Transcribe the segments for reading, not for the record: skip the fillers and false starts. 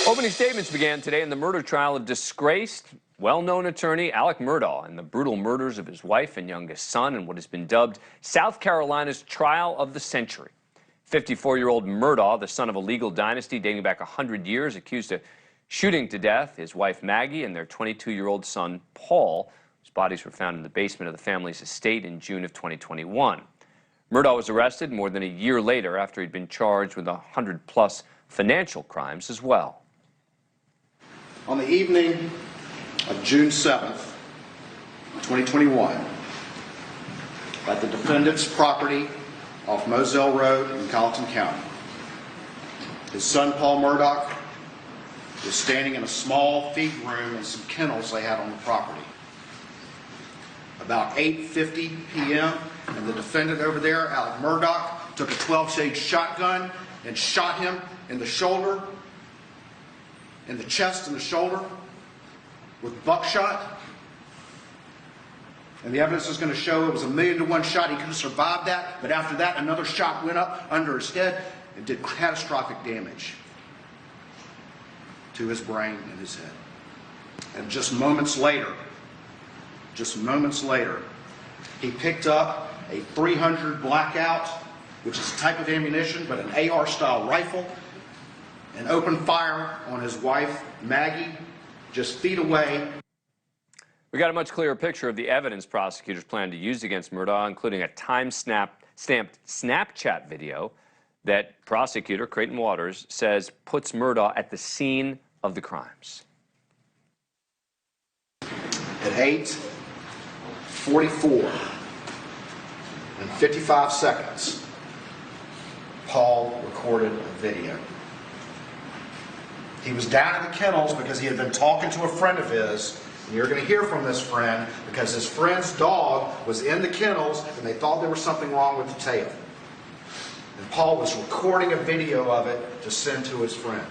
Opening statements began today in the murder trial of disgraced, well-known attorney Alex Murdaugh and the brutal murders of his wife and youngest son in what has been dubbed South Carolina's trial of the century. 54-year-old Murdaugh, the son of a legal dynasty dating back 100 years, accused of shooting to death his wife Maggie and their 22-year-old son Paul, whose bodies were found in the basement of the family's estate in June of 2021. Murdaugh was arrested more than a year later after he'd been charged with 100-plus financial crimes as well. On the evening of June 7th, 2021, at the defendant's property off Moselle Road in Colleton County, his son Paul Murdaugh was standing in a small feed room and some kennels they had on the property. About 8:50 p.m., and the defendant over there, Alex Murdaugh, took a 12-gauge shotgun and shot him in the shoulder, in the chest and the shoulder with buckshot. And the evidence is going to show it was a 1,000,000-to-1 shot. He could have survived that, but after that, another shot went up under his head and did catastrophic damage to his brain and his head. And just moments later, he picked up a .300 Blackout, which is a type of ammunition, but an AR-style rifle, and opened fire on his wife, Maggie, just feet away. We got a much clearer picture of the evidence prosecutors plan to use against Murdaugh, including a time-stamped Snapchat video that prosecutor Creighton Waters says puts Murdaugh at the scene of the crimes. At 8:44 and 55 seconds, Paul recorded a video. He was down in the kennels because he had been talking to a friend of his. And you're going to hear from this friend because his friend's dog was in the kennels and they thought there was something wrong with the tail. And Paul was recording a video of it to send to his friend.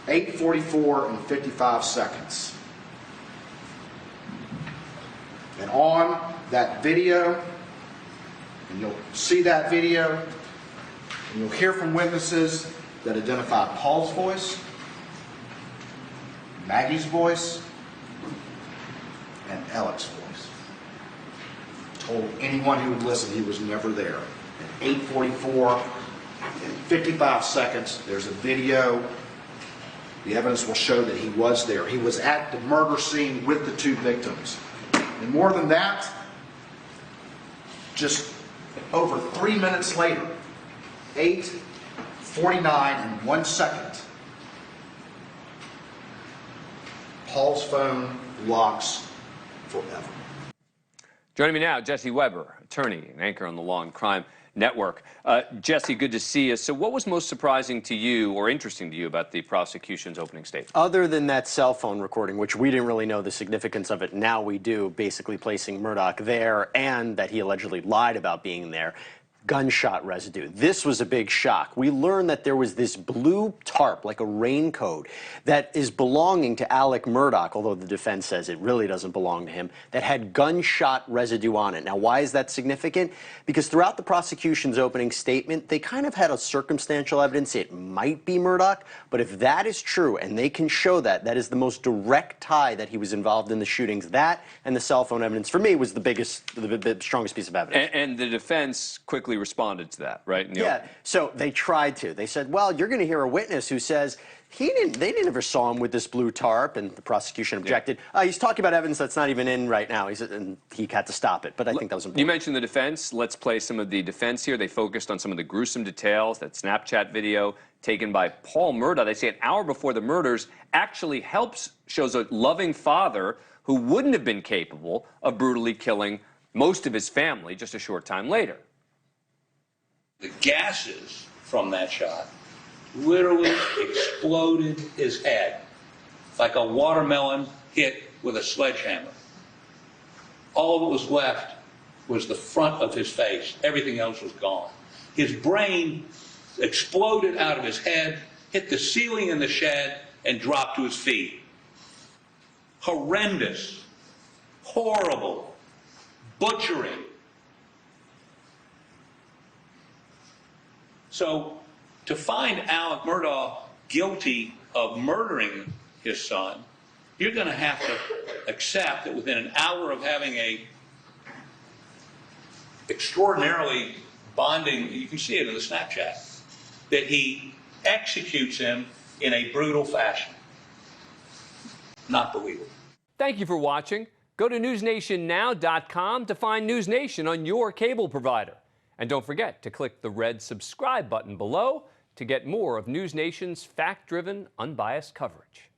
8:44 and 55 seconds. And on that video, and you'll see that video, and you'll hear from witnesses that identify Paul's voice, Maggie's voice, and Alex's voice. Told anyone who would listen he was never there. At 8:44 and 55 seconds, there's a video. The evidence will show that he was there. He was at the murder scene with the two victims. And more than that, just over 3 minutes later, 8:49 and 1 second, Paul's phone locks forever. Joining me now, Jesse Weber, attorney and anchor on the Law and Crime Network. Jesse, good to see you. So what was most surprising to you or interesting to you about the prosecution's opening statement? Other than that cell phone recording, which we didn't really know the significance of it, now we do, basically placing Murdaugh there and that he allegedly lied about being there. Gunshot residue. This was a big shock. We learned that there was this blue tarp, like a raincoat, that is belonging to Alex Murdaugh, although the defense says it really doesn't belong to him, that had gunshot residue on it. Now, why is that significant? Because throughout the prosecution's opening statement, they kind of had a circumstantial evidence it might be Murdaugh, but if that is true, and they can show that, that is the most direct tie that he was involved in the shootings. That and the cell phone evidence, for me, was the strongest piece of evidence. And the defense quickly responded to that, right? Yeah, so they tried to. They said, well, you're going to hear a witness who says they never saw him with this blue tarp, and the prosecution objected. Yeah. He's talking about evidence that's not even in right now. And he had to stop it, but I think that was important. You mentioned the defense. Let's play some of the defense here. They focused on some of the gruesome details. That Snapchat video taken by Paul Murdaugh, they say an hour before the murders, actually shows a loving father who wouldn't have been capable of brutally killing most of his family just a short time later. The gases from that shot literally exploded his head like a watermelon hit with a sledgehammer. All that was left was the front of his face. Everything else was gone. His brain exploded out of his head, hit the ceiling in the shed, and dropped to his feet. Horrendous, horrible, butchering. So to find Alex Murdaugh guilty of murdering his son, you're going to have to accept that within an hour of having a extraordinarily bonding, you can see it in the Snapchat, that he executes him in a brutal fashion. Not believable. Thank you for watching. Go to newsnationnow.com to find News Nation on your cable provider. And don't forget to click the red subscribe button below to get more of News Nation's fact-driven, unbiased coverage.